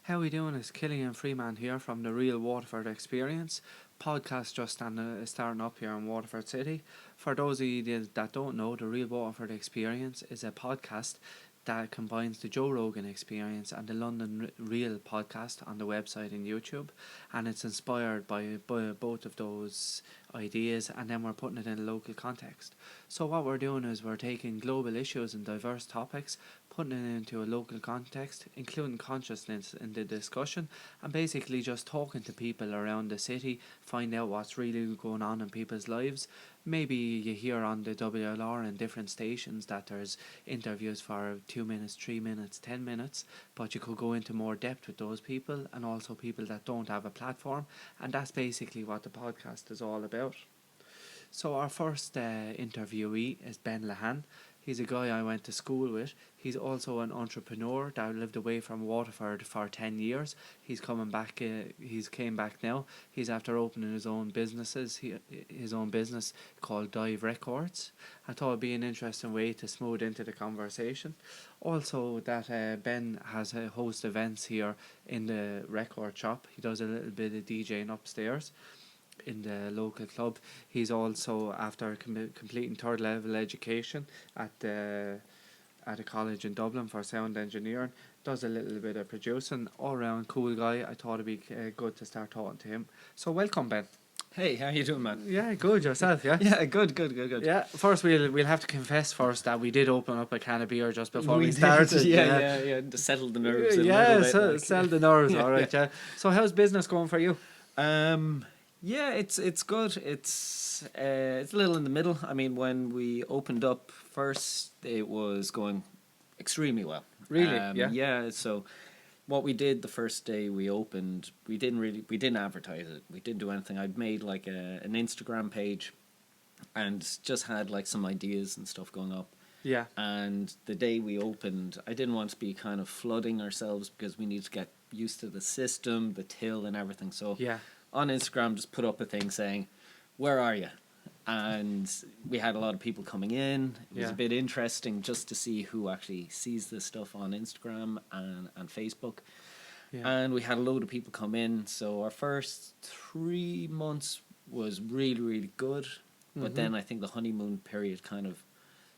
How we doing? It's Killian Freeman here from the Real Waterford Experience podcast, just starting up here in Waterford City. For those of you that don't know, the Real Waterford Experience is a podcast that combines the Joe Rogan Experience and the London Real podcast on the website and YouTube, and it's inspired by both of those ideas, and then we're putting it in a local context. So what we're doing is we're taking global issues and diverse topics, putting it into a local context, including consciousness in the discussion, and basically just talking to people around the city, find out what's really going on in people's lives. Maybe you hear on the WLR and different stations that there's interviews for 2 minutes, 3 minutes, 10 minutes, but you could go into more depth with those people, and also people that don't have a platform, and that's basically what the podcast is all about. So our first interviewee is Ben Le Hanne. He's a guy I went to school with. He's also an entrepreneur that lived away from Waterford for 10 years. He's coming back. He's came back now. He's after opening his own businesses. His own business called Dive Records. I thought it'd be an interesting way to smooth into the conversation. Also, that Ben has host events here in the record shop. He does a little bit of DJing upstairs in the local club. He's also, after completing third level education at a college in Dublin for sound engineering, does a little bit of producing. All round cool guy. I thought it'd be good to start talking to him. So welcome, Ben. Hey, how you doing, man? Yeah, good. Yourself, yeah? Yeah, good. Yeah, first we'll have to confess first that we did open up a can of beer just before we started. Yeah, to settle the nerves a yeah, little bit. settle the nerves, alright, yeah. So how's business going for you? Yeah, it's good. It's a little in the middle. I mean, when we opened up first, it was going extremely well. Really? Yeah. So, what we did the first day we opened, we didn't advertise it. We didn't do anything. I'd made like an Instagram page, and just had like some ideas and stuff going up. Yeah. And the day we opened, I didn't want to be kind of flooding ourselves because we need to get used to the system, the till, and everything. So yeah. On Instagram, just put up a thing saying, "Where are you?" And we had a lot of people coming in. It was a bit interesting just to see who actually sees this stuff on Instagram and Facebook. Yeah. And we had a load of people come in. So our first 3 months was really, really good. Mm-hmm. But then I think the honeymoon period kind of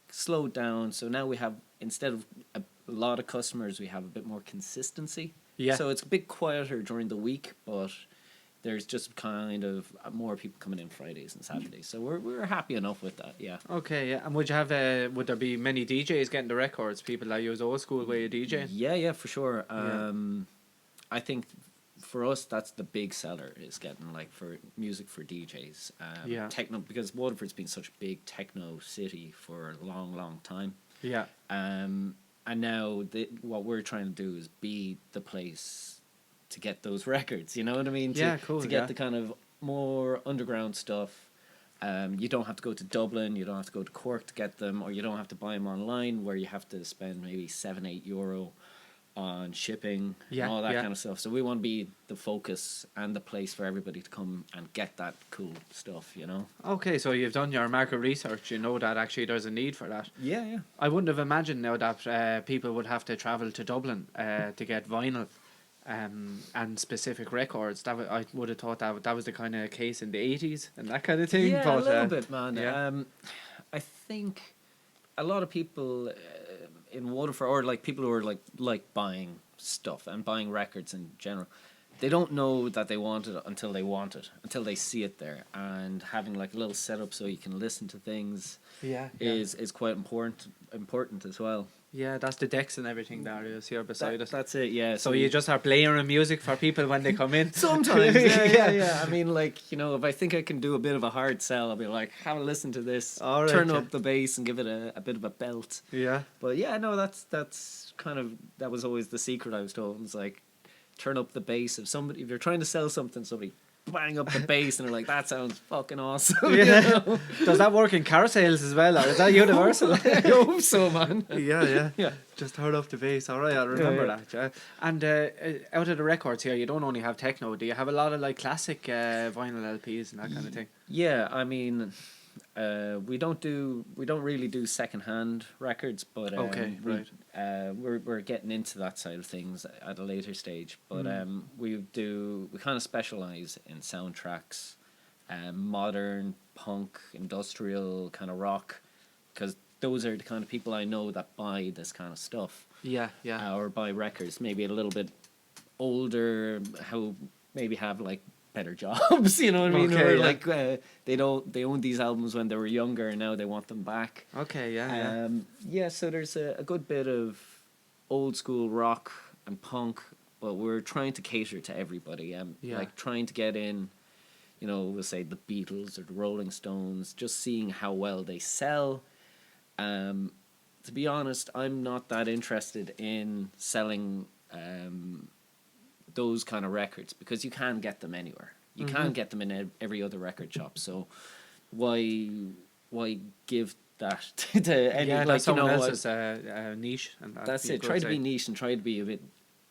slowed down. So now we have, instead of a lot of customers, we have a bit more consistency. Yeah. So it's a bit quieter during the week, but there's just kind of more people coming in Fridays and Saturdays, so we're happy enough with that. Yeah. Okay. Yeah. And would there be many DJs getting the records? People that use old school way of DJing. Yeah, for sure. I think for us that's the big seller, is getting like for music for DJs. Techno, because Waterford's been such a big techno city for a long time. Yeah. And now what we're trying to do is be the place to get those records, you know what I mean? To get the kind of more underground stuff. You don't have to go to Dublin, you don't have to go to Cork to get them, or you don't have to buy them online where you have to spend maybe €7-8 on shipping and all that kind of stuff. So we want to be the focus and the place for everybody to come and get that cool stuff, you know? Okay, so you've done your market research, you know that actually there's a need for that. Yeah. I wouldn't have imagined now that people would have to travel to Dublin to get vinyl. And specific records. I would have thought that was the kind of case in the 80s and that kind of thing. Yeah, but, a little bit, man. Yeah. I think a lot of people in Waterford, or like people who are like buying stuff and buying records in general, they don't know that they want it until they want it, until they see it there. And having like a little setup so you can listen to things is quite important as well. Yeah, that's the decks and everything that is here beside us. That's it, yeah. So you just are playing music for people when they come in? Sometimes, yeah. I mean, like, you know, if I think I can do a bit of a hard sell, I'll be like, have a listen to this, turn up the bass and give it a bit of a belt. Yeah. But yeah, no, that's kind of, that was always the secret I was told. It was like, turn up the bass. If you're trying to sell something, somebody bang up the bass and they're like, that sounds fucking awesome. Yeah. You know? Does that work in car sales as well, or is that universal? I hope so, man. Yeah. Just turn up the bass. All right, I'll remember that. Yeah. And out of the records here, you don't only have techno. Do you have a lot of like classic vinyl LPs and that kind of thing? Yeah, I mean, We don't really do secondhand records, but we're getting into that side of things at a later stage. But we kind of specialize in soundtracks, modern punk, industrial kind of rock, because those are the kind of people I know that buy this kind of stuff. Yeah, yeah. Or buy records, maybe a little bit older, who maybe have like better jobs, you know what I mean? Okay, or yeah. like they owned these albums when they were younger and now they want them back. Okay, yeah. So there's a good bit of old school rock and punk, but we're trying to cater to everybody. Like trying to get in, you know, we'll say the Beatles or the Rolling Stones, just seeing how well they sell. To be honest, I'm not that interested in selling those kind of records, because you can't get them anywhere. You can't get them in every other record shop. So why give that to any? Yeah, like, someone else's niche. And that's it. Try to be niche and try to be a bit,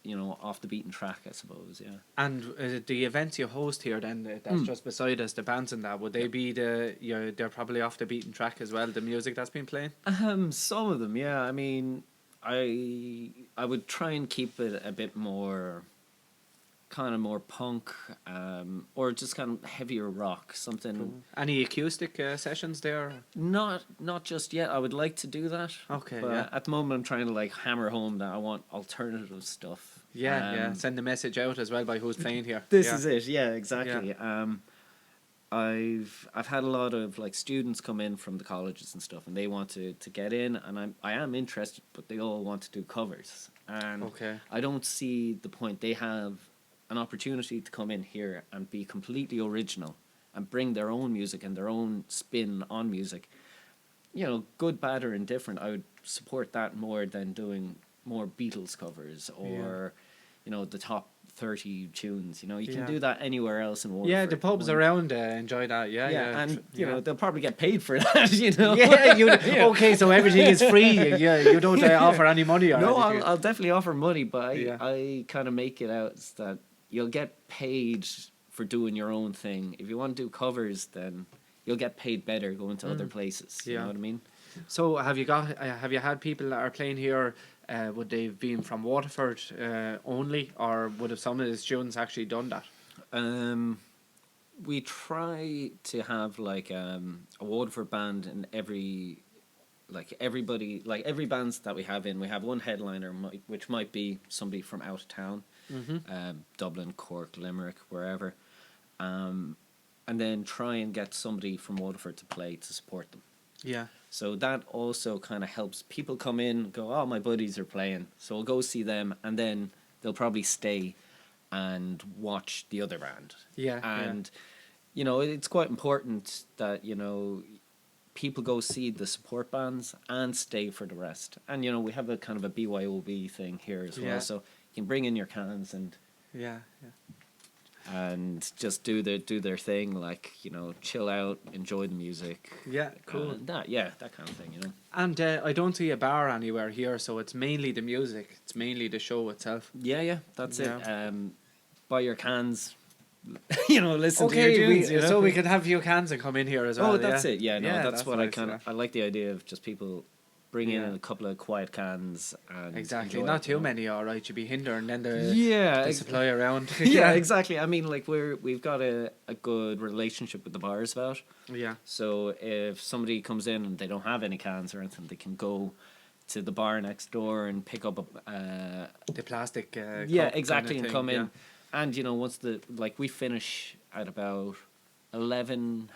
you know, off the beaten track, I suppose. Yeah. And the events you host here, then that's just beside us, the bands and that, would they be they're probably off the beaten track as well, the music that's been playing? Some of them, yeah. I mean, I would try and keep it a bit more, kind of more punk, or just kind of heavier rock, something. Cool. Any acoustic sessions there? Not just yet. I would like to do that. Okay, but yeah. At the moment, I'm trying to like hammer home that I want alternative stuff. Yeah. Send the message out as well by who's playing here. This is it. Yeah, exactly. Yeah. I've had a lot of like students come in from the colleges and stuff, and they want to get in, and I am interested, but they all want to do covers, and I don't see the point. They have an opportunity to come in here and be completely original and bring their own music and their own spin on music. You know, good, bad, or indifferent, I would support that more than doing more Beatles covers or, you know, the top 30 tunes. You know, you can do that anywhere else in Waterford. Yeah, the pubs around enjoy that. Yeah. And, you know, they'll probably get paid for that, you know. Okay, so everything is free. You don't offer any money or No, anything. I'll definitely offer money, but I kind of make it out that you'll get paid for doing your own thing. If you want to do covers, then you'll get paid better going to other places. You know what I mean? So have you had people that are playing here? Would they have been from Waterford only, or would have some of the students actually done that? We try to have like a Waterford band in every bands that we have in. We have one headliner, which might be somebody from out of town. Dublin, Cork, Limerick, wherever, and then try and get somebody from Waterford to play to support them. Yeah. So that also kind of helps people come in, go, oh, my buddies are playing, so we'll go see them, and then they'll probably stay and watch the other band. Yeah. And you know, it's quite important that, you know, people go see the support bands and stay for the rest. And you know, we have a kind of a BYOB thing here as well, so you can bring in your cans and and just do their thing, like, you know, chill out, enjoy the music. Yeah, cool. That kind of thing, you know. And I don't see a bar anywhere here, so it's mainly the music. It's mainly the show itself. Yeah, that's it. Buy your cans. You know, listen to your tunes. So we could have a few cans and come in here as well. Oh, that's it. Yeah, no, that's what nice, I like the idea of just people bring in a couple of quiet cans and exactly, enjoy not it, too many. All right, you'd be hindering then the supply around. Yeah, exactly. I mean, like we've got a good relationship with the bars about. Yeah. So if somebody comes in and they don't have any cans or anything, they can go to the bar next door and pick up the plastic. Exactly, kind of and come in. Yeah. And you know, once we finish at about 11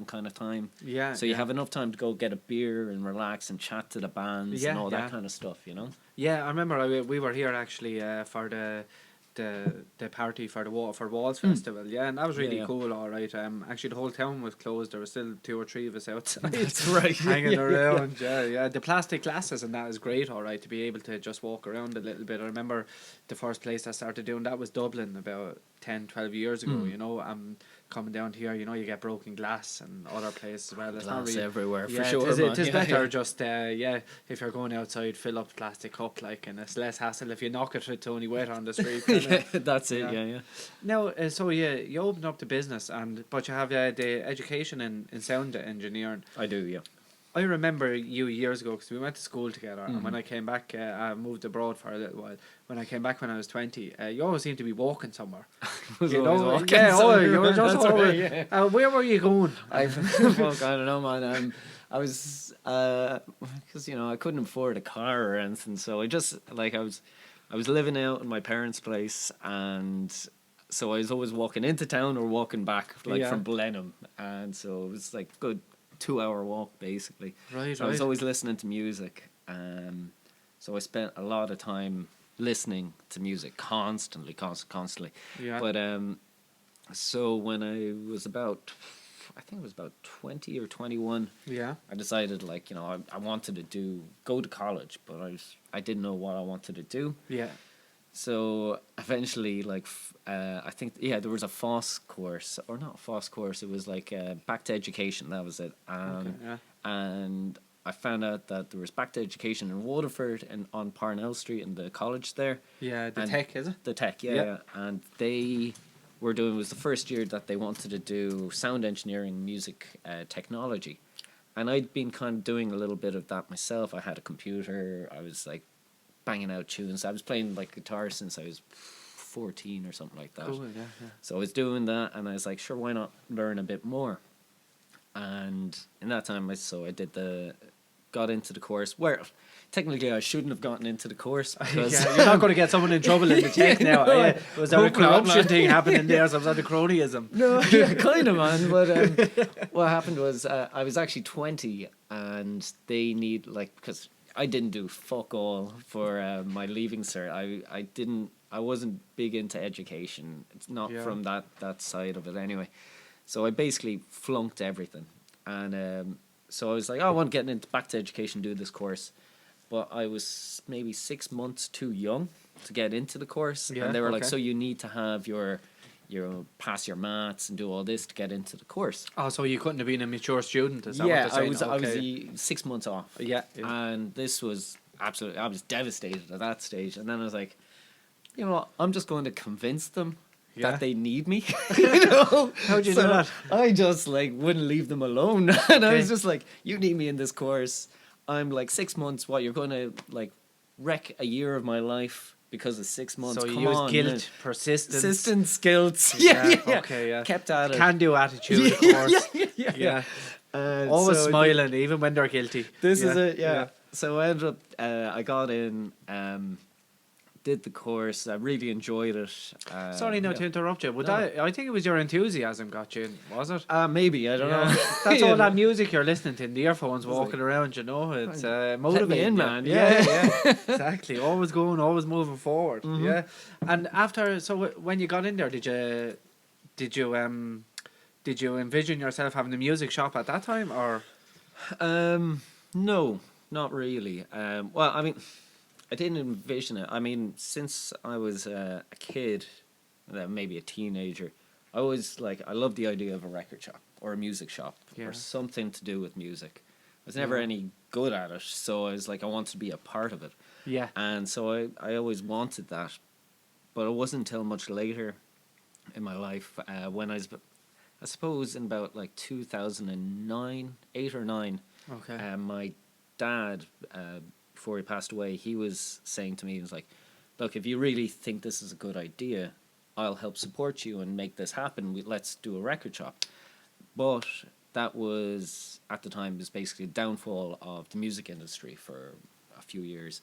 kind of time. Yeah. So you have enough time to go get a beer and relax and chat to the bands and all that kind of stuff, you know. Yeah, I remember we were here actually for the party for the Waterford Walls Festival. Yeah, and that was really cool. All right. Actually, the whole town was closed. There were still 2 or 3 of us outside. That's right. Hanging around. Yeah. The plastic glasses and that is great. All right, to be able to just walk around a little bit. I remember the first place I started doing that was Dublin about 10, 12 years ago. You know, coming down here, you know, you get broken glass and other places as well. It's not Glass really everywhere, yeah, for sure, It is man. better just if you're going outside, fill up plastic cup, like, and it's less hassle if you knock it, it's only wet on the street. Yeah, that's it. Yeah. Now, so you opened up the business, but you have the education in sound engineering. I do, yeah. I remember you years ago because we went to school together, and when I came back, I moved abroad for a little while. When I came back when I was 20, you always seemed to be walking somewhere. You were just always. Where were you going? I don't know, man. I was because I couldn't afford a car or anything, so I just I was living out in my parents' place, and so I was always walking into town or walking back from Blenheim, and so it was like good 2-hour walk basically. Right. I was always listening to music, so I spent a lot of time listening to music constantly. Yeah. But so when I was about 20 or 21, yeah, I decided I wanted to go to college, but I didn't know what I wanted to do. Yeah. So eventually, I think there was a FOSS course, or not a FOSS course. It was Back to Education. That was it. And I found out that there was Back to Education in Waterford and on Parnell Street in the college there. Yeah, the Tech, is it? The Tech, yeah. And they were doing, it was the first year that they wanted to do sound engineering, music technology. And I'd been kind of doing a little bit of that myself. I had a computer. I was banging out tunes. I was playing guitar since I was 14 or something like that. Cool, yeah. So I was doing that, and I was like, sure, why not learn a bit more? And in that time, I got into the course where technically I shouldn't have gotten into the course because you're not going to get someone in trouble in the Tech now. No, Was there a corruption thing happening there? Some sort of cronyism? No, yeah, kind of, man. But what happened was I was actually 20, and they need because I didn't do fuck all for my leaving cert. I wasn't big into education. It's not from that side of it anyway. So I basically flunked everything, and so I was like, I want to get into Back to Education, do this course, but I was maybe 6 months too young to get into the course, and they were like, so you need to have your pass your maths and do all this to get into the course. Oh, so you couldn't have been a mature student? Is that what they're saying? I was 6 months off. Yeah. And this was absolutely, I was devastated at that stage, and then I was like, you know what, I'm just going to convince them that they need me. How'd you do that? I just wouldn't leave them alone. And I was just like, you need me in this course. I'm 6 months, what, you're going to wreck a year of my life because of 6 months. So you use guilt, persistence, guilt. Yeah. Okay, yeah. Kept at it. Can do attitude, of course. Yeah. Always so smiling, even when they're guilty. This is it, yeah. So I ended up, I got in, did the course. I really enjoyed it. Sorry to interrupt you, but I think it was your enthusiasm got you in, was it? Maybe, I don't know. That's all that music you're listening to in the earphones, walking around, it's motivating, man. Yeah, exactly. Always going, always moving forward. Mm-hmm. Yeah. And after, so when you got in there, did you envision yourself having a music shop at that time, or? No, not really. Well, I mean, I didn't envision it. I mean, since I was a kid, maybe a teenager, I always I loved the idea of a record shop or a music shop or something to do with music. I was never any good at it, so I was I wanted to be a part of it. Yeah. And so I always wanted that, but it wasn't until much later in my life when I suppose in about 2009, 8 or 9. Okay. My dad. Before he passed away, he was saying to me, he was like, look, if you really think this is a good idea, I'll help support you and make this happen. Let's do a record shop. But that was, at the time, was basically a downfall of the music industry for a few years.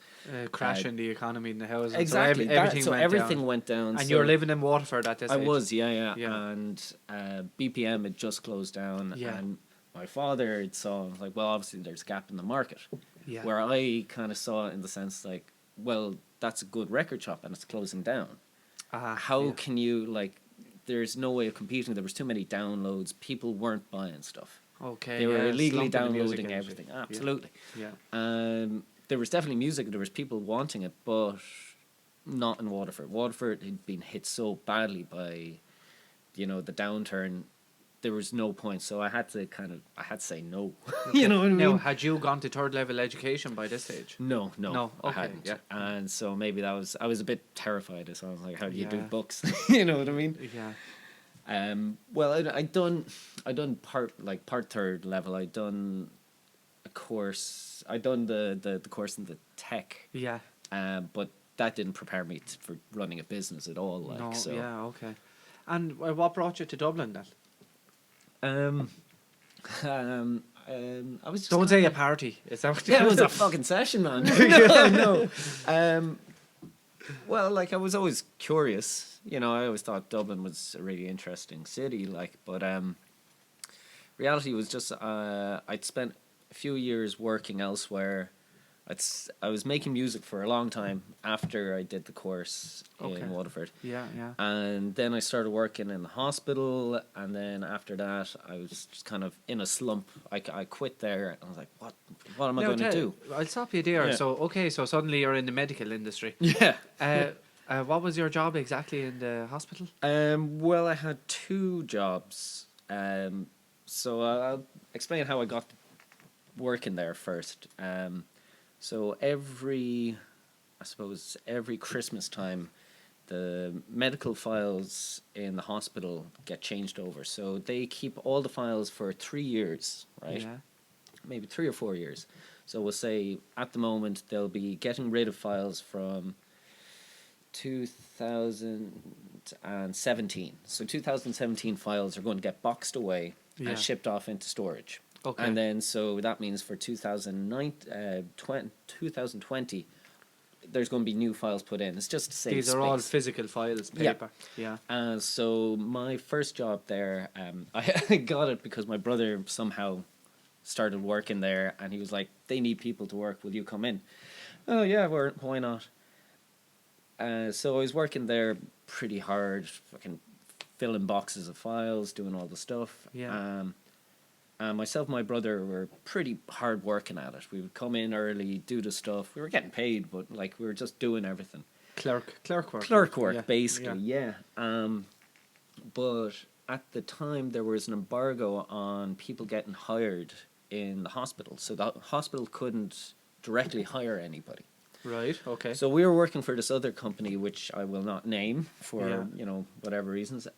Crash in the economy in the houses. Exactly. So everything went down. And you were living in Waterford at this age? I was, yeah. And BPM had just closed down. Yeah. And my father had saw, well, obviously there's a gap in the market. Yeah. Where I kind of saw it in the sense well, that's a good record shop and it's closing down. How can you, there's no way of competing. There was too many downloads. People weren't buying stuff. Okay. They were illegally downloading everything. Absolutely. Yeah. There was definitely music. There was people wanting it, but not in Waterford. Waterford had been hit so badly by, the downturn. there was no point. So I had to say no. You know what I mean? Now, had you gone to third level education by this stage? No. No. I Okay. hadn't. Yeah. And so maybe I was a bit terrified. So I was like, how do you do Yeah. books? You know what I mean? Yeah. Well, I done part third level. I done a course. I done the course in the tech. Yeah. But that didn't prepare me for running a business at all. Like, No. so. Yeah. Okay. And what brought you to Dublin then? I was just Don't say a party. Is that what? Yeah, it was a fucking session, man. No. Well, like, I was always curious. You know, I always thought Dublin was a really interesting city. Like, but reality was just I'd spent a few years working elsewhere. I was making music for a long time after I did the course in Waterford. Yeah. And then I started working in the hospital, and then after that, I was just kind of in a slump. I quit there, and I was like, what am I going to do? I'll stop you there. Yeah. So suddenly you're in the medical industry. Yeah. What was your job exactly in the hospital? Well, I had 2 jobs. So I'll explain how I got working there first. So every Christmas time, the medical files in the hospital get changed over. So they keep all the files for 3 years, right? Yeah. Maybe 3 or 4 years. So we'll say at the moment they'll be getting rid of files from 2017. So 2017 files are going to get boxed away and shipped off into storage. Okay. And then, so that means for 2020, there's going to be new files put in. It's just to save These space. are all physical files, paper. Yeah. So my first job there, I got it because my brother somehow started working there, and he was like, they need people to work. Will you come in? Oh, yeah, why not? So I was working there pretty hard, fucking filling boxes of files, doing all the stuff. Yeah. Myself and my brother were pretty hard working at it. We would come in early, do the stuff. We were getting paid, but like we were just doing everything. Clerk work. Clerk work, basically, yeah. But at the time, there was an embargo on people getting hired in the hospital. So the hospital couldn't directly hire anybody. Right, okay. So we were working for this other company, which I will not name for, whatever reasons.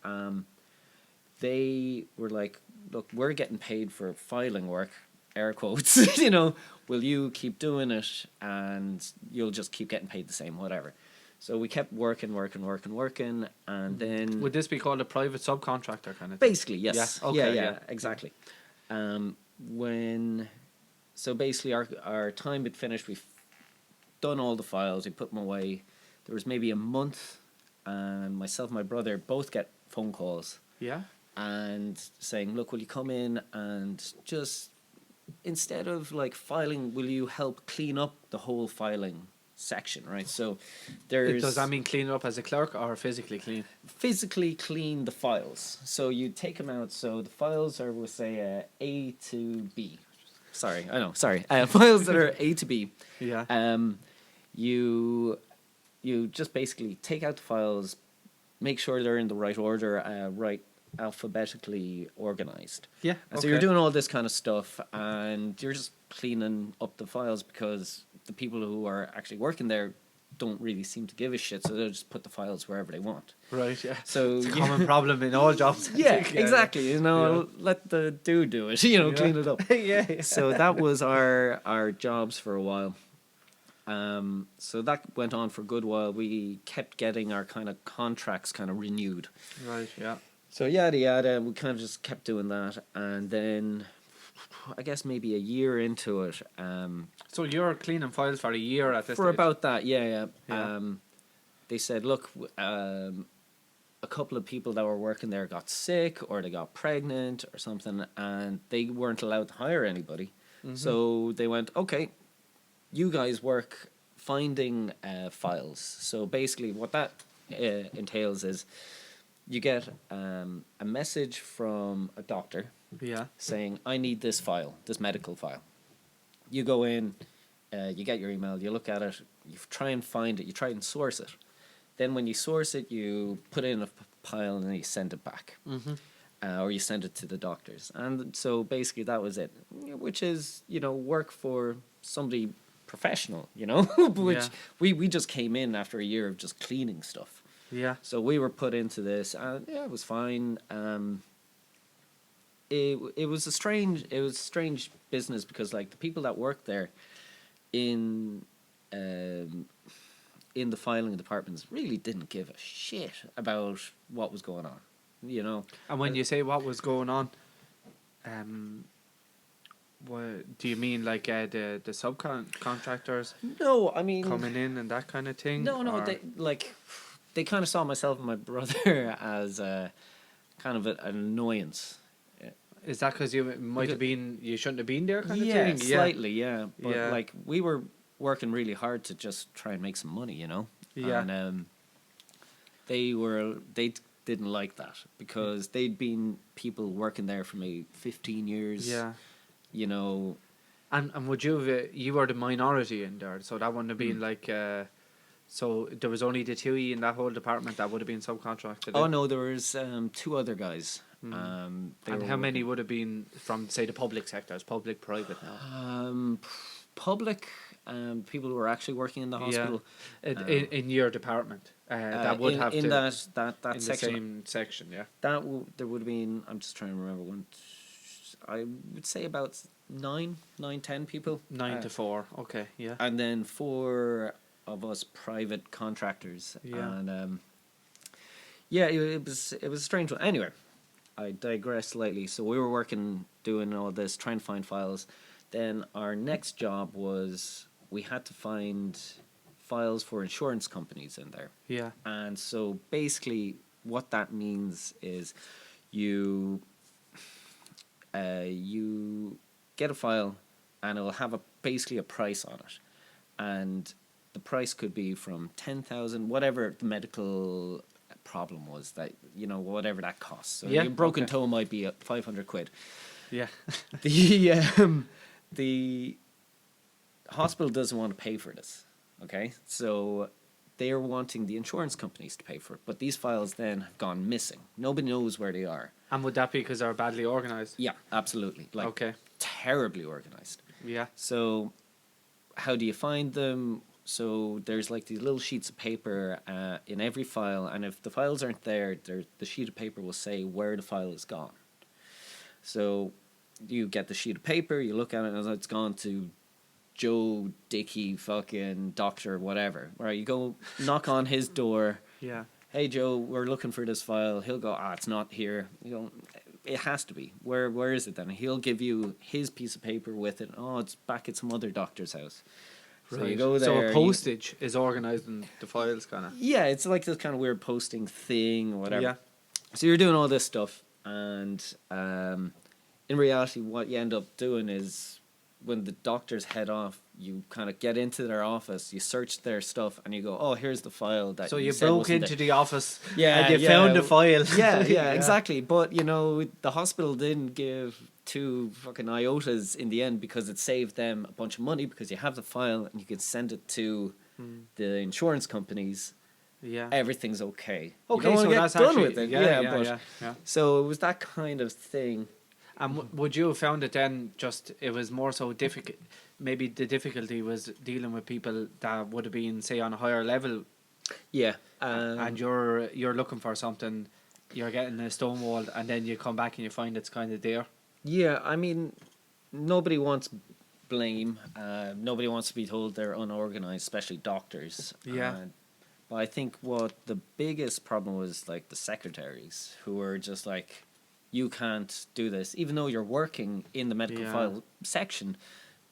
They were like, look, we're getting paid for filing work, air quotes, will you keep doing it and you'll just keep getting paid the same, whatever. So we kept working, and then... Would this be called a private subcontractor kind of thing? Basically, yes. Yeah, okay, yeah, exactly. So basically our time had finished, we've done all the files, we put them away. There was maybe a month, and myself and my brother both get phone calls. Yeah. And saying, look, will you come in and just, instead of like filing, will you help clean up the whole filing section, right? So there's... Does that mean clean it up as a clerk or physically clean? Physically clean the files. So you take them out. So the files are, we'll say, A to B. Sorry. Files that are A to B. Yeah. You just basically take out the files, make sure they're in the right order, right alphabetically organized. Yeah. And so you're doing all this kind of stuff, and you're just cleaning up the files because the people who are actually working there don't really seem to give a shit, so they'll just put the files wherever they want. Right, yeah. So it's a common problem in all jobs. Yeah, exactly. Let the dude do it, clean it up. Yeah. So that was our jobs for a while. So that went on for a good while. We kept getting our kind of contracts kind of renewed. Right, yeah. So yada yada, we kind of just kept doing that, and then I guess maybe a year into it. So you're cleaning files for a year at this for stage? About that, yeah. They said, look, a couple of people that were working there got sick or they got pregnant or something, and they weren't allowed to hire anybody. Mm-hmm. So they went, okay, you guys work finding files. So basically what that entails is you get a message from a doctor saying, I need this file, this medical file. You go in, you get your email, you look at it, you try and find it, you try and source it. Then when you source it, you put it in a pile and then you send it back. Mm-hmm. or you send it to the doctors. And so basically that was it, which is, work for somebody professional, which we just came in after a year of just cleaning stuff. Yeah. So we were put into this, and it was fine. It was a strange business because like the people that worked there in the filing departments really didn't give a shit about what was going on, And when you say what was going on, what do you mean, like the subcontractors? No, I mean coming in and that kind of thing. No, or? they kind of saw myself and my brother as kind of an annoyance. Is that because you might have been, you shouldn't have been there kind of Yeah, thing? slightly, yeah. But Yeah. like we were working really hard to just try and make some money, Yeah. And they didn't like that because they'd been people working there for maybe 15 years. Yeah. And would you were the minority in there, so that wouldn't have been like so there was only the two of you in that whole department that would have been subcontracted. Oh no, there was two other guys. And how many would have been from, say, the public sectors, public, private now? Public, people who were actually working in the hospital. Yeah. In your department, that would have in to, that in section. the same section, yeah. There would have been. I'm just trying to remember one. I would say about 9, 10 people. 9 to 4. Okay, yeah. And then 4 of us private contractors. Yeah. And it was a strange one. Anyway, I digress slightly. So we were doing all this, trying to find files. Then our next job was we had to find files for insurance companies in there. Yeah. And so basically what that means is you get a file and it'll have basically a price on it. And the price could be from 10,000, whatever the medical problem was, that whatever that costs. So your broken toe might be 500 quid. Yeah. The hospital doesn't want to pay for this. Okay, so they're wanting the insurance companies to pay for it, but these files then have gone missing. Nobody knows where they are. And would that be because they're badly organised? Yeah, absolutely. Terribly organised. Yeah. So how do you find them? So there's like these little sheets of paper in every file, and if the files aren't there, the sheet of paper will say where the file is gone. So you get the sheet of paper, you look at it, and it's gone to Joe Dickey fucking doctor whatever. Right, you go knock on his door. Yeah. Hey Joe, we're looking for this file. He'll go, it's not here. You go, it has to be. Where is it then? He'll give you his piece of paper with it. Oh, it's back at some other doctor's house. Right. So you go there. So a postage is organised in the files, kind of. Yeah, it's like this kind of weird posting thing or whatever. Yeah. So you're doing all this stuff, and in reality, what you end up doing is when the doctors head off, you kind of get into their office, you search their stuff, and you go, "Oh, here's the file that." So you broke into the office, yeah, and you found the file. Yeah, exactly. But the hospital didn't give 2 fucking iotas in the end because it saved them a bunch of money because you have the file and you can send it to the insurance companies. Yeah, everything's okay. Okay, you don't so get that's done actually with it. Yeah. So it was that kind of thing. And would you have found it then just it was more so difficult? Maybe the difficulty was dealing with people that would have been, say, on a higher level. Yeah, and you're looking for something, you're getting a stonewalled, and then you come back and you find it's kind of there. Yeah, I mean, nobody wants blame. Nobody wants to be told they're unorganized, especially doctors. Yeah. But I think what the biggest problem was like the secretaries who were just like, you can't do this, even though you're working in the medical file section.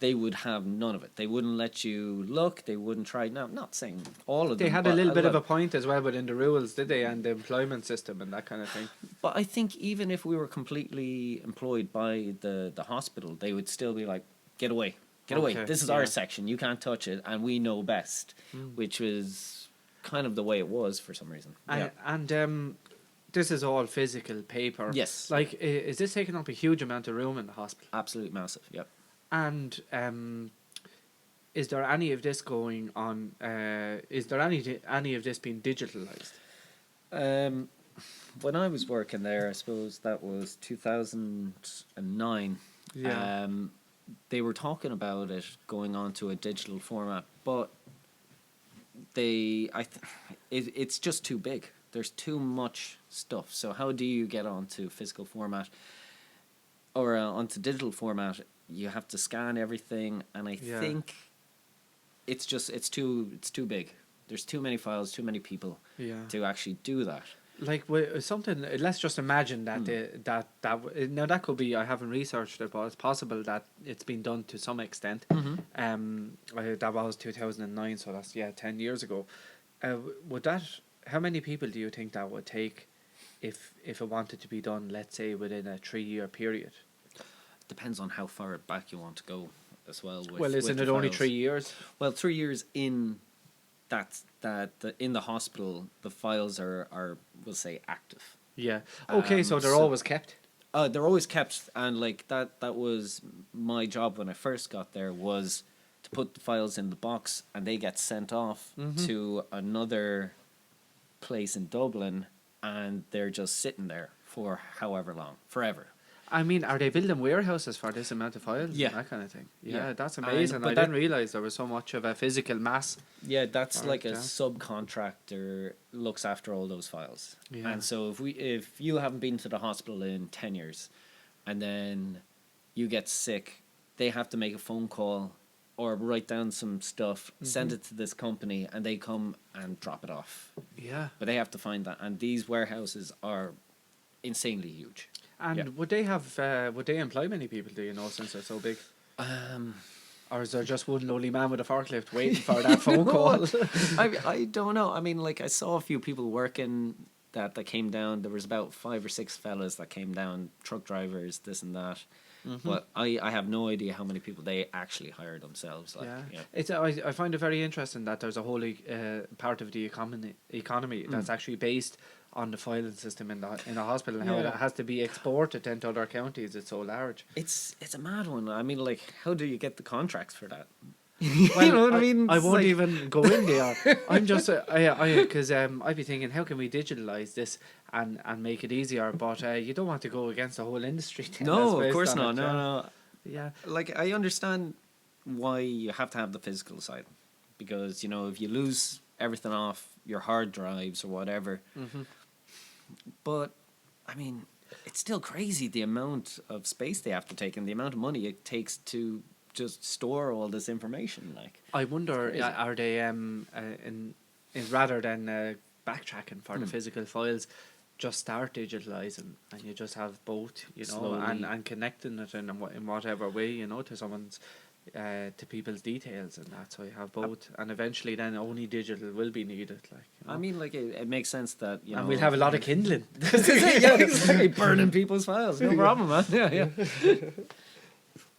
They would have none of it. They wouldn't let you look. They wouldn't try. Now, I'm not saying all of them. They had a little bit of a point as well within the rules, did they, and the employment system and that kind of thing. But I think even if we were completely employed by the hospital, they would still be like, get away. Away. This is our section. You can't touch it, and we know best, which was kind of the way it was for some reason. And this is all physical paper. Yes. Like, is this taking up a huge amount of room in the hospital? Absolutely massive, yep. And is there any of this going on? Is there any of this being digitalized? when I was working there, I suppose that was 2009. Yeah. They were talking about it going on to a digital format, but it's just too big. There's too much stuff. So how do you get onto physical format or onto digital format? You have to scan everything, and I think it's too big. There's too many files, too many people to actually do that. Like something. Let's just imagine that now that could be. I haven't researched it, but it's possible that it's been done to some extent. That was 2009, so that's 10 years ago. Would that? How many people do you think that would take, if it wanted to be done? Let's say within a 3-year period. Depends on how far back you want to go, as well. Isn't it only 3 years? Well, 3 years in. In the hospital, the files are we'll say active. Yeah. Okay, so they're always kept. They're always kept, and like that was my job when I first got there, was to put the files in the box, and they get sent off to another place in Dublin, and they're just sitting there for however long, forever. I mean, are they building warehouses for this amount of files? Yeah. And that kind of thing. Yeah, that's amazing. I didn't realise there was so much of a physical mass. Yeah, that's like a subcontractor looks after all those files. Yeah. And so if you haven't been to the hospital in 10 years, and then you get sick, they have to make a phone call or write down some stuff, send it to this company, and they come and drop it off. Yeah. But they have to find that. And these warehouses are insanely huge. And would they employ many people, do you know, since they're so big? Or is there just one lonely man with a forklift waiting for that phone call? I don't know. I mean, like, I saw a few people working that came down. There was about 5 or 6 fellas that came down, truck drivers, this and that. But I have no idea how many people they actually hire themselves. Like, It's I find it very interesting that there's a whole part of the economy that's actually based on the filing system in the hospital, and how it has to be exported then to other counties. It's so large. It's a mad one. I mean, like, how do you get the contracts for that? Well, you know what I mean? I won't even go in there. I'm just because I'd be thinking, how can we digitalize this and make it easier? But you don't want to go against the whole industry. No, of course not. No. Yeah. Like, I understand why you have to have the physical side, because, you know, if you lose everything off your hard drives or whatever. But, I mean, it's still crazy the amount of space they have to take and the amount of money it takes to just store all this information. Like, I wonder, are they rather than backtracking for the physical files, just start digitalizing, and you just have both, you know, and connecting it in whatever way, you know, to someone's to people's details, and that, so you have both, and eventually then only digital will be needed. Like, you know? I mean, like, it makes sense that, you know, and we'll have a lot of kindling. Yeah, exactly, burning people's files, no problem, man. Yeah.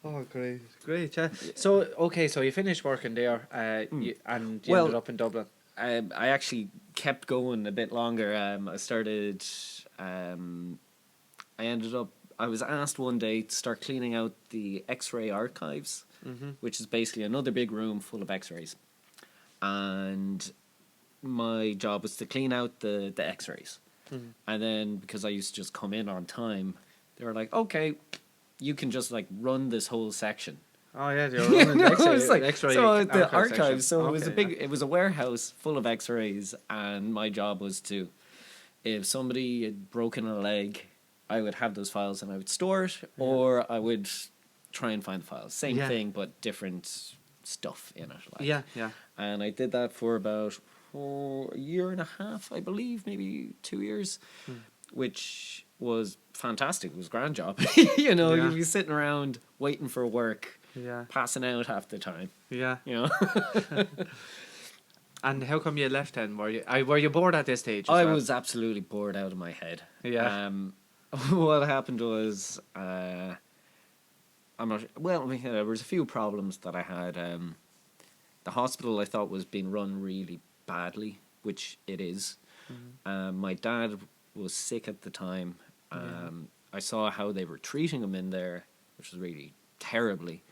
Oh, great, yeah. So, okay, so you finished working there, and you ended up in Dublin. I actually kept going a bit longer. I was asked one day to start cleaning out the Xray Archives, which is basically another big room full of X-rays. And my job was to clean out the X-rays. And then, because I used to just come in on time, they were like, okay, you can just, like, run this whole section. Oh yeah, they were running the X-ray. So the archives. Section. So it was a warehouse full of X-rays, and my job was to, if somebody had broken a leg, I would have those files and I would store it, or I would try and find the files. Same thing, but different stuff in it. Like. Yeah. And I did that for about a year and a half, I believe, maybe 2 years, which was fantastic. It was a grand job. You know, you'd be sitting around waiting for work, passing out half the time. Yeah. You know. And how come you left then? Were you bored at this stage? I was absolutely bored out of my head. Yeah. What happened was, there was a few problems that I had. The hospital, I thought, was being run really badly, which it is. My dad was sick at the time. I saw how they were treating him in there, which was really terribly.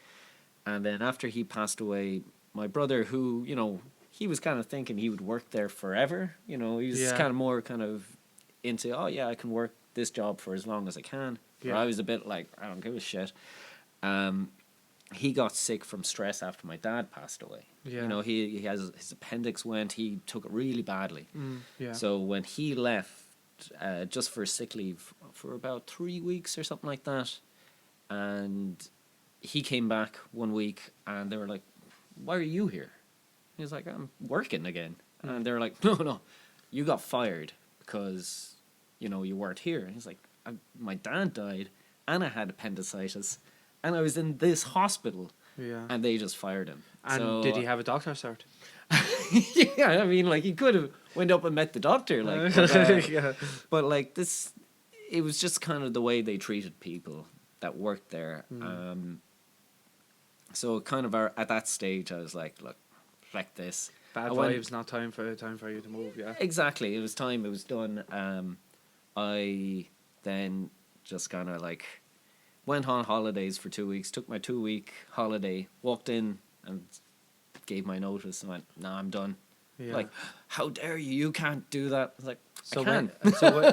And then after he passed away, my brother, who, you know, he was kind of thinking he would work there forever. You know, he was kind of more kind of into, oh yeah, I can work this job for as long as I can. Yeah. I was a bit like, I don't give a shit. He got sick from stress after my dad passed away. Yeah. You know, he has his appendix went. He took it really badly. Yeah. So when he left, just for sick leave for about 3 weeks or something like that, and he came back 1 week, and they were like, "Why are you here?" He was like, "I'm working again." And they were like, "No, you got fired because, you know, you weren't here." And he's like, "My dad died, and I had appendicitis, and I was in this hospital." Yeah. And they just fired him. And did he have a doctor's cert? Yeah, I mean, like, he could have went up and met the doctor, like, yeah. But like this, it was just kind of the way they treated people that worked there. So kind of at that stage, I was like, look, like this. Bad vibes, not time for you to move. Yeah, exactly. It was time. It was done. I then just kind of like went on holidays for 2 weeks. Took my 2-week holiday. Walked in and gave my notice and went, "No, I'm done." Yeah. Like, how dare you? You can't do that. I was like, I can.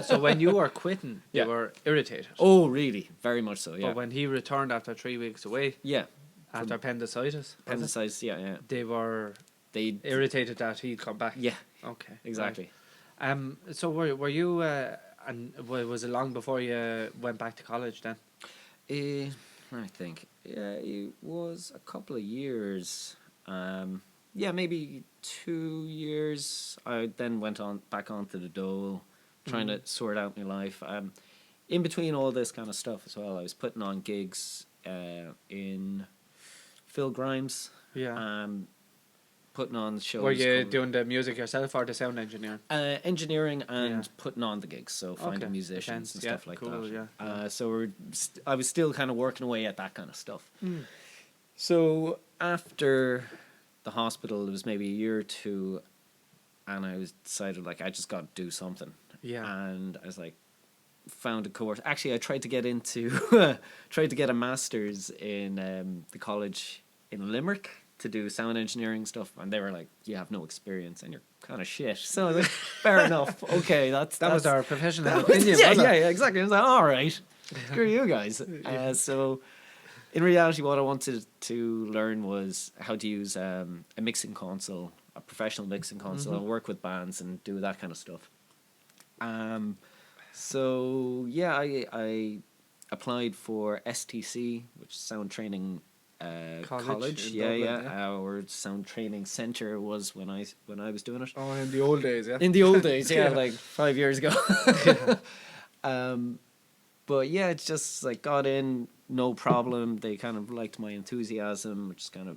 So when you were quitting, you were irritated. Oh, really? Very much so. Yeah. But when he returned after 3 weeks away, after appendicitis, yeah. They irritated that he'd come back. Yeah. Okay. Exactly. Right. So were you and was it long before you went back to college then? I think it was a couple of years. Maybe 2 years. I then went back onto the dole, trying to sort out my life. In between all this kind of stuff as well, I was putting on gigs in Phil Grimes. Yeah. Putting on shows. Were you doing the music yourself or the sound engineering? Engineering and putting on the gigs, so finding musicians and stuff like that. Yeah. So I was still kind of working away at that kind of stuff. So after the hospital, it was maybe a year or two, and I was decided, like, I just got to do something. Yeah. And I was like, found a course. Actually, I tried to get a master's in the college in Limerick to do sound engineering stuff, and they were like, "You have no experience and you're kind of shit." So I was like, fair enough. Okay, that was our professional opinion. Yeah, exactly. I was like, all right, screw you guys. So in reality, what I wanted to learn was how to use a mixing console, a professional mixing console, and work with bands and do that kind of stuff. So yeah, I applied for STC, which is Sound Training College. Dublin, our sound training center was when I was doing it. Oh, in the old days, yeah. In the old days, yeah, like 5 years ago. But yeah, it's just like got in, no problem. They kind of liked my enthusiasm, which kind of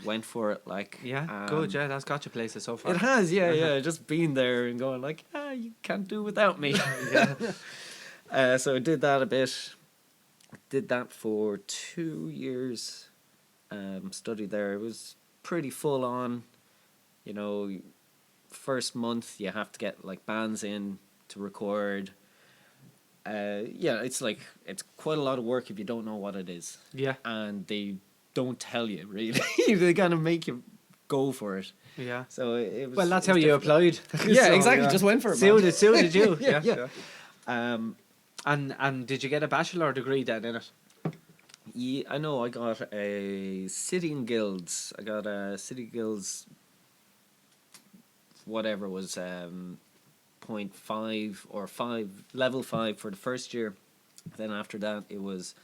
went for it. Like, good, yeah, that's got you places so far. It has, yeah, just being there and going like, you can't do without me. So I did that a bit. Did that for 2 years. Studied there. It was pretty full on. You know, first month you have to get like bands in to record. It's quite a lot of work if you don't know what it is. Yeah. And they don't tell you really. They kind of make you go for it. Yeah. So it was. Well, that's how you applied. Yeah, exactly. Just went for it. So did you? Yeah. And did you get a bachelor degree then in it? Yeah, I know. I got a City and Guilds. I got a City Guilds. Whatever was 0.5 or 5, level 5 for the first year. Then after that, it was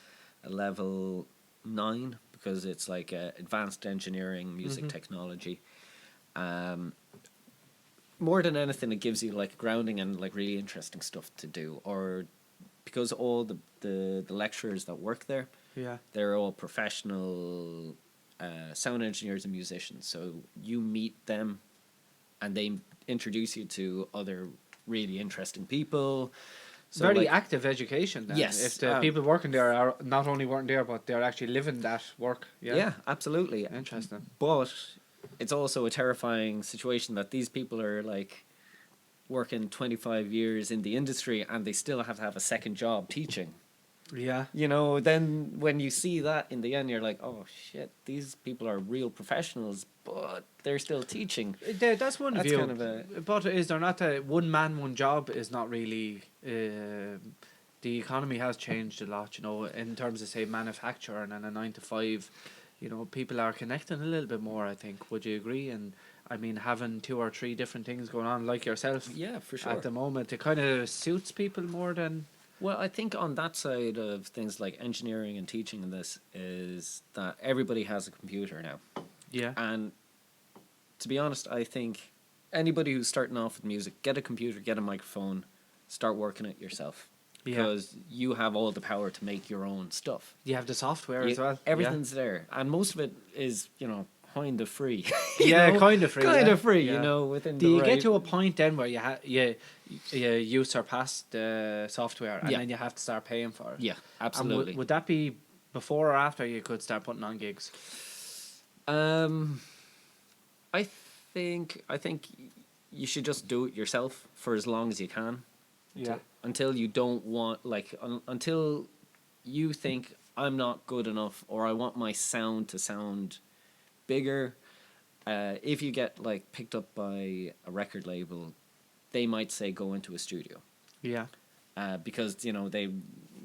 a level 9 because it's like advanced engineering, music technology. More than anything, it gives you like grounding and like really interesting stuff to do. Or because all the lecturers that work there. Yeah, they're all professional sound engineers and musicians. So you meet them, and they introduce you to other really interesting people. So very active education then. Yes, if the people working there are not only working there, but they're actually living that work. Yeah, absolutely. Interesting. But it's also a terrifying situation that these people are like working 25 years in the industry, and they still have to have a second job teaching. Yeah. You know, then when you see that in the end, you're like, oh shit, these people are real professionals, but they're still teaching. That's one That's view. kind of a... But is there not a one man, one job is not really... the economy has changed a lot, you know, in terms of, say, manufacturing and a 9 to 5. You know, people are connecting a little bit more, I think. Would you agree? And I mean, having 2 or 3 different things going on, like yourself, Yeah, for sure. at the moment, it kind of suits people more than... Well, I think on that side of things like engineering and teaching and this is that everybody has a computer now. Yeah. And to be honest, I think anybody who's starting off with music, get a computer, get a microphone, start working it yourself. Yeah. Because you have all the power to make your own stuff. You have the software as well. Everything's there. And most of it is, you know, kind of free. Yeah, kind of free. Kind yeah. of free, Yeah. you know, within Do the you right... get to a point then where you surpass the software and then you have to start paying for it? Yeah, And absolutely. would that be before or after you could start putting on gigs? I think you should just do it yourself for as long as you can. Yeah. Until you don't want, like, until you think I'm not good enough or I want my sound to sound bigger. If you get, like, picked up by a record label, they might say go into a studio. Yeah. Because, you know,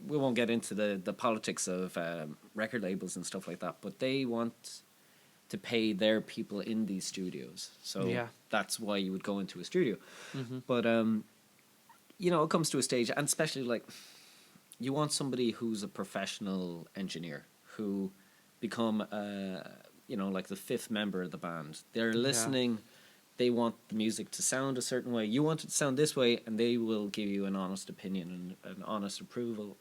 we won't get into the politics of record labels and stuff like that, but they want to pay their people in these studios. So that's why you would go into a studio. Mm-hmm. But, you know, it comes to a stage, and especially, like, you want somebody who's a professional engineer who become, you know, like the 5th member of the band. They're listening. They want the music to sound a certain way. You want it to sound this way, and they will give you an honest opinion and an honest approval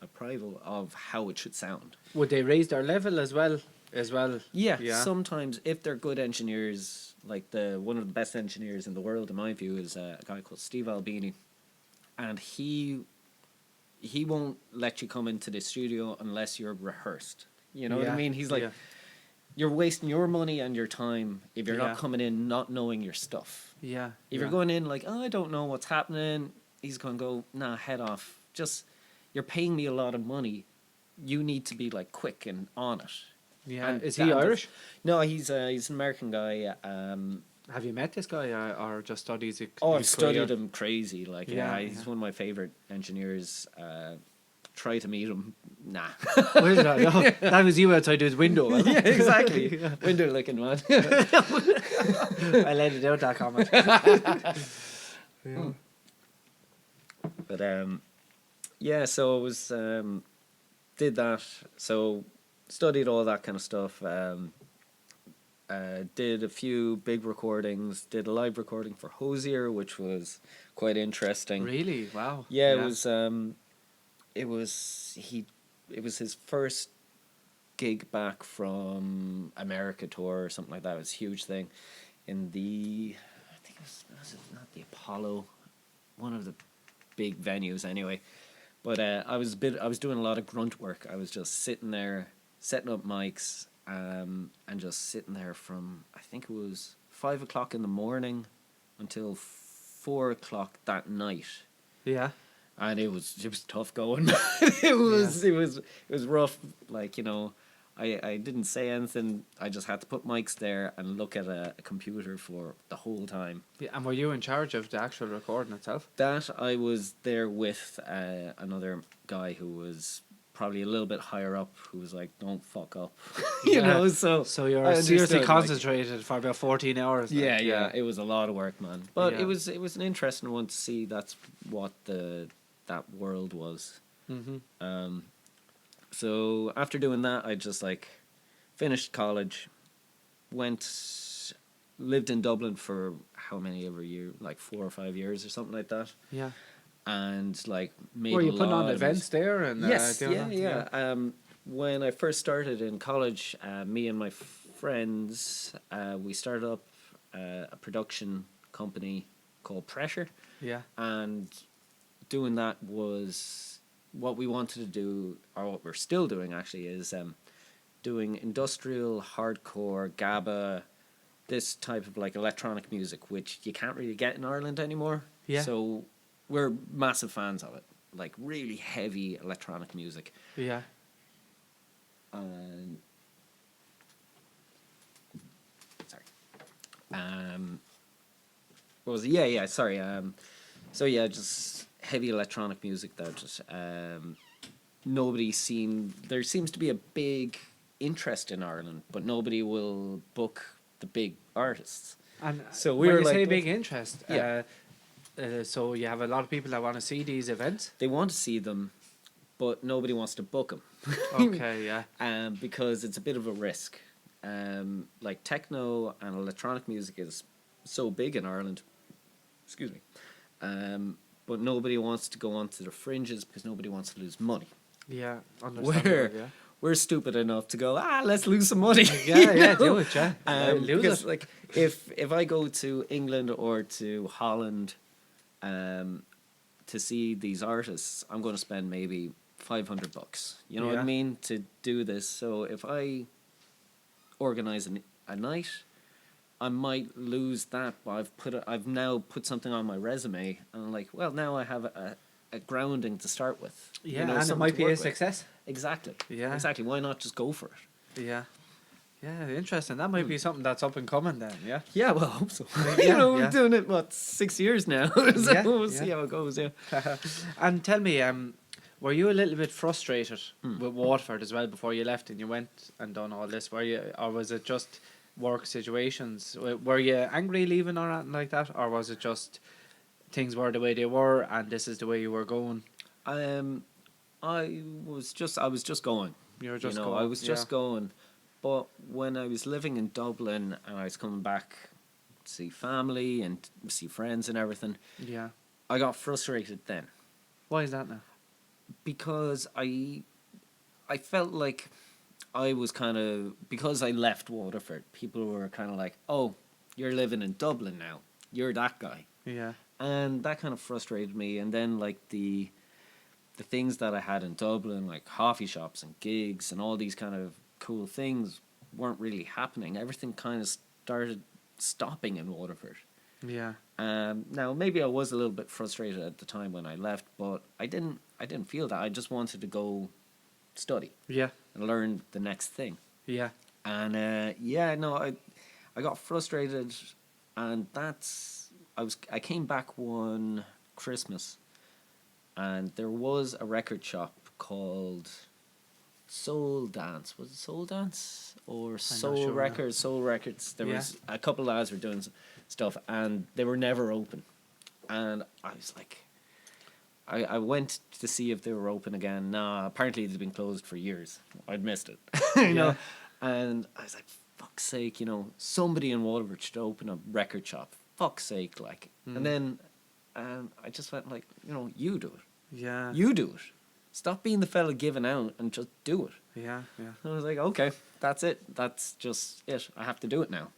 of how it should sound. Would they raise their level as well? Yeah. Sometimes if they're good engineers, like one of the best engineers in the world, in my view, is a guy called Steve Albini, and he won't let you come into the studio unless you're rehearsed. You know what I mean? He's like, you're wasting your money and your time if you're not coming in not knowing your stuff. Yeah. If you're going in like, oh, I don't know what's happening, he's going to go, nah, head off. Just, you're paying me a lot of money. You need to be, like, quick and on it. Yeah. And is he Irish? No, he's an American guy. Have you met this guy or just studied his I've studied career? him crazy. Like, he's one of my favorite engineers. Try to meet him. Nah. Where's that? No, that was you outside his window. Yeah, exactly. Window looking, man. I let it out, that comment. But yeah, so it was did that. So studied all that kind of stuff. Did a few big recordings. Did a live recording for Hosier, which was quite interesting. Really? Wow. Yeah, it was his first gig back from America tour or something like that. It was a huge thing in I think it was not the Apollo, one of the big venues anyway. But I was doing a lot of grunt work. I was just sitting there setting up mics and just sitting there from, I think it was 5 o'clock in the morning until 4 o'clock that night. Yeah. And it was tough going. it was rough. Like, you know, I didn't say anything. I just had to put mics there and look at a computer for the whole time. Yeah, and were you in charge of the actual recording itself? That I was there with another guy who was probably a little bit higher up, who was like, "Don't fuck up," you know. So you're seriously concentrated for about 14 hours. Yeah. It was a lot of work, man. But it was an interesting one to see. That's what that world was. Mm-hmm. So after doing that, I just like finished college, lived in Dublin for how many every year, like 4 or 5 years or something like that. Yeah. And like made were you putting on events there? And yes, yeah. When I first started in college, me and my friends, we started up a production company called Pressure. Yeah. And doing that was what we wanted to do, or what we're still doing actually, is doing industrial, hardcore, GABA, this type of like electronic music, which you can't really get in Ireland anymore. Yeah. So we're massive fans of it. like really heavy electronic music. Yeah. And sorry. What was it? Yeah, sorry. So yeah, just heavy electronic music that just there seems to be a big interest in Ireland, but nobody will book the big artists. And so when we're you like, say big interest, yeah. So you have a lot of people that want to see these events? They want to see them, but nobody wants to book them. Okay, yeah. Because it's a bit of a risk. Like techno and electronic music is so big in Ireland. Excuse me. But nobody wants to go onto the fringes because nobody wants to lose money. Yeah, understandable, yeah. We're stupid enough to go, let's lose some money. Yeah, do it, yeah. Lose because it. like if I go to England or to Holland to see these artists, I'm going to spend maybe $500. You know what I mean? To do this. So if I organize a night, I might lose that, but I've now put something on my resume, and I'm like, well, now I have a grounding to start with. Yeah, you know, and it might be a success. Exactly. Yeah. Exactly. Why not just go for it? Yeah. Yeah, interesting. That might be something that's up and coming then, yeah? Yeah, well, I hope so. Yeah, we're doing it, 6 years now? So we'll see how it goes, yeah. And tell me, were you a little bit frustrated with Waterford as well before you left and you went and done all this? Were you, or was it just work situations? Were you angry leaving or anything like that, or was it just things were the way they were and this is the way you were going? I was just going. You were just going. I was just going. But when I was living in Dublin and I was coming back to see family and see friends and everything, yeah, I got frustrated then. Why is that now? Because I felt like I was kind of, because I left Waterford, people were kind of like, oh, you're living in Dublin now. You're that guy. Yeah. And that kind of frustrated me. And then like the things that I had in Dublin, like coffee shops and gigs and all these kind of cool things weren't really happening. Everything kind of started stopping in Waterford. Yeah. Now maybe I was a little bit frustrated at the time when I left, but I didn't feel that. I just wanted to go study. Yeah. And learn the next thing. Yeah. And I got frustrated, and I came back one Christmas, and there was a record shop called Soul Dance. Was it Soul Dance or Soul Records? Soul Records. There was a couple of lads were doing stuff, and they were never open. And I was like, I went to see if they were open again. Nah, apparently they'd been closed for years. I'd missed it, you know. And I was like, fuck's sake, somebody in Waterford should open a record shop. Fuck's sake, like. And then I just went like, you do it. Yeah. You do it. Stop being the fella giving out and just do it. Yeah, yeah. And I was like, okay, that's it. That's just it. I have to do it now.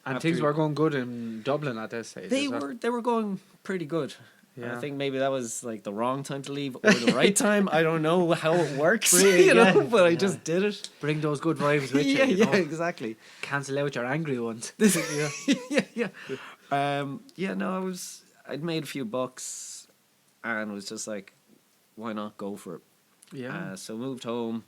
And things were going good in Dublin at this stage. They were going pretty good. Yeah. I think maybe that was like the wrong time to leave or the right time. I don't know how it works, but I just did it. Bring those good vibes with you. Yeah, exactly. Cancel out your angry ones. Yeah. I'd made a few bucks and was just like, why not go for it? Yeah. So moved home.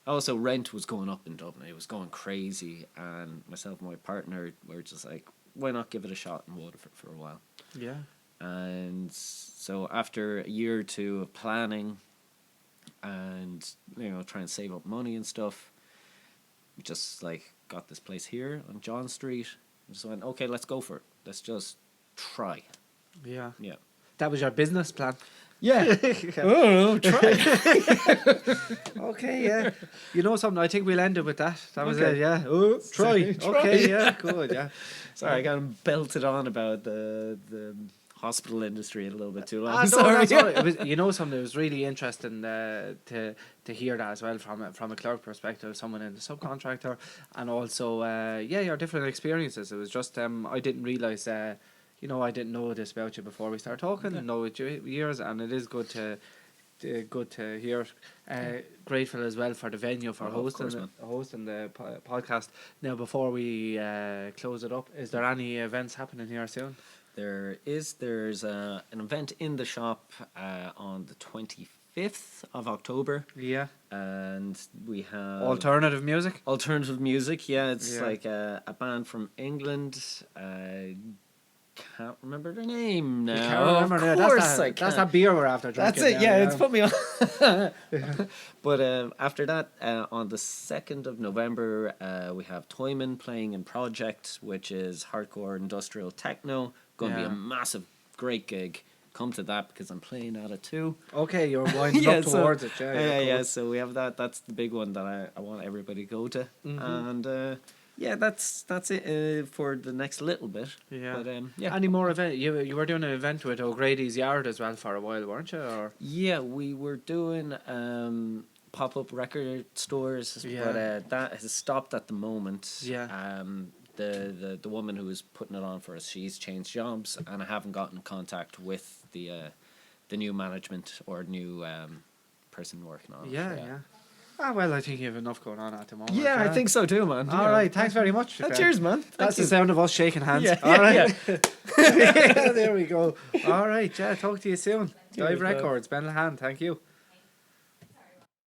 Also, rent was going up in Dublin. It was going crazy, and myself and my partner were just like, why not give it a shot in Waterford for a while? Yeah. And so after a year or two of planning and, trying to save up money and stuff, we just like got this place here on John Street. And just went, okay, let's go for it. Let's just try. Yeah. Yeah. That was your business plan? Yeah. Oh, try. Okay, yeah. You know something? I think we'll end it with that. That was Okay. it, yeah. Oh, try. Okay, yeah, good, yeah. Sorry, I got belted on about the hospital industry a little bit too long. No, Sorry. that's all right. It was, you know something, it was really interesting to hear that as well from a clerk perspective, someone in the subcontractor, and also your different experiences. It was just I didn't realise I didn't know this about you before we started talking. Know it years, and it is good to hear. Grateful as well for the venue for hosting the podcast. Now, before we close it up, is there any events happening here soon? There's an event in the shop on the 25th of October. Yeah. And we have alternative music. Yeah, it's like a band from England. Can't remember their name now. You can't remember. Of course, that's that beer we're after drinking. That's it. Now, yeah, it's put me on. But after that, on the 2nd of November, we have Toyman playing in Project, which is hardcore industrial techno. Going to be a massive, great gig. Come to that because I'm playing at it too. Okay, you're winding up towards it. Yeah. So we have that. That's the big one that I want everybody to go to. And that's it for the next little bit. Yeah. But any more event? You were doing an event with O'Grady's Yard as well for a while, weren't you? Or yeah, we were doing pop-up record stores, but that has stopped at the moment. Yeah. The woman who was putting it on for us, she's changed jobs, and I haven't gotten in contact with the new management or new person working on it. Yeah. Ah, well, I think you have enough going on at the moment. Yeah, I think so too, man. All right, thanks very much. Cheers, man. That's the sound of us shaking hands. Yeah, all right. Yeah, there we go. All right, talk to you soon. Dive Records, Ben Le Hanne, thank you.